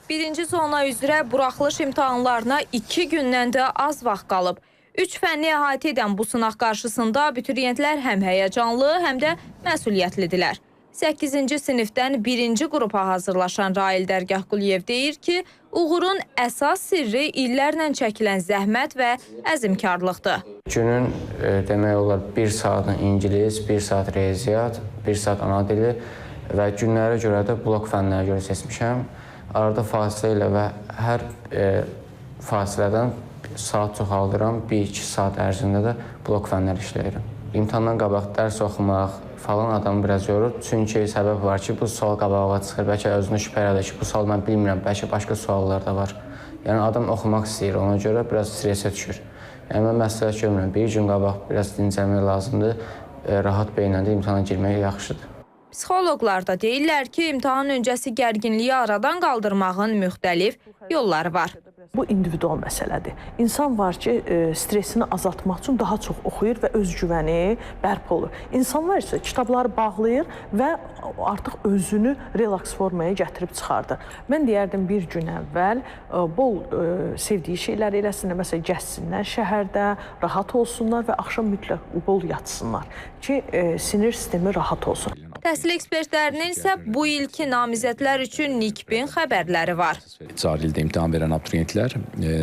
Birinci zona üzrə buraxılış imtahanlarına 2 gündən də az vaxt qalıb. 3 fənni əhatə edən bu sınaq qarşısında abituriyentlər həm həyəcanlı, həm də məsuliyyətlidirlər. 8-ci sinifdən 1-ci qrupa hazırlaşan Rail Dərgahquliyev deyir ki, uğurun əsas sirri illərlə çəkilən zəhmət və əzmkarlıqdır. Günün demək olar 1 saatı ingilis, 1 saat riyaziyyat, 1 saat ana dili və günlərə görə də blok fənlərə görə seçmişəm. Arada fasilə ilə və hər fasilədən saat çoxaldıram, 1-2 saat ərzində də blok fənlər işləyirəm. İmtahandan qabaq dərs oxumaq falan adamı biraz yorur. Çünki səbəb var ki, bu sual qabağa çıxır. Bəlkə özünü şübhə elədir ki, bu sual mən bilmirəm, bəlkə başqa suallar da var. Yəni adam oxumaq istəyir, ona görə biraz stresə düşür. Yəni mən məsləhət görmürəm, bir gün qabaq biraz dincəlmək lazımdır, rahat beyinlə də imtahana girmək yaxşıdır. Psixoloqlar da deyirlər ki, imtahan öncəsi gərginliyi aradan qaldırmağın müxtəlif yolları var. Bu individual məsələdir. İnsan var ki, stresini azaltmaq üçün daha çox oxuyur və özgüvəni bərpa olur. İnsanlar isə kitabları bağlayır və artıq özünü relaks formaya gətirib çıxardır. Mən deyərdim bir gün əvvəl bol sevdiyi şeylər eləsinlər, məsələn, gəzsinlər şəhərdə, rahat olsunlar və axşam mütləq bol yatsınlar ki, sinir sistemi rahat olsun. Təhsil ekspertlərinin isə bu ilki namizədlər üçün nikbin xəbərləri var. Cari ildə imtahan verən abituriyentlər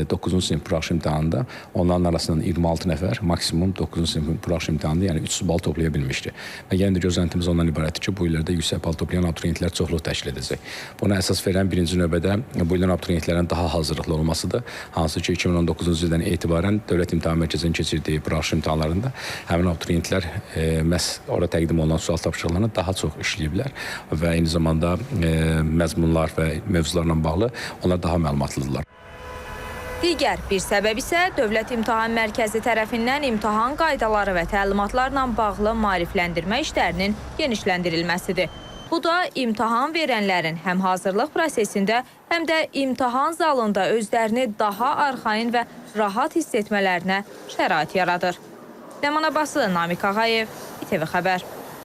9-cu sinif buraxılış imtahanında onların arasından 26 nəfər maksimum 9-cu sinif buraxılış imtahanında yəni 300 bal toplaya bilmişdi. Və yenə də gözləntimiz ondan ibarətdir ki, bu illərdə yüksək bal toplayan abituriyentlər çoxluq təşkil edəcək. Buna əsas verən birinci növbədə bu ilin abituriyentlərin daha hazırlıqlı olmasıdır. Hansı ki, 2019-cu ildən etibarən Dövlət İmtahan Mərkəzinin keçirdiyi buraxılış imtahanlarında həmin abituriyentlər məhz orada təqdim olunan sual tapşırıqlarını daha çox işləyiblər və eyni zamanda məzmunlar və mövzularla bağlı onlar daha məlumatlıdırlar. Digər bir səbəb isə Dövlət İmtahan Mərkəzi tərəfindən imtahan qaydaları və təlimatlarla bağlı maarifləndirmə işlərinin genişləndirilməsidir. Bu da imtahan verənlərin həm hazırlıq prosesində, həm də imtahan zalında özlərini daha arxayın və rahat hiss etmələrinə şərait yaradır. Ləman Abbaslı, Namiq Ağayev, İTV Xəbər.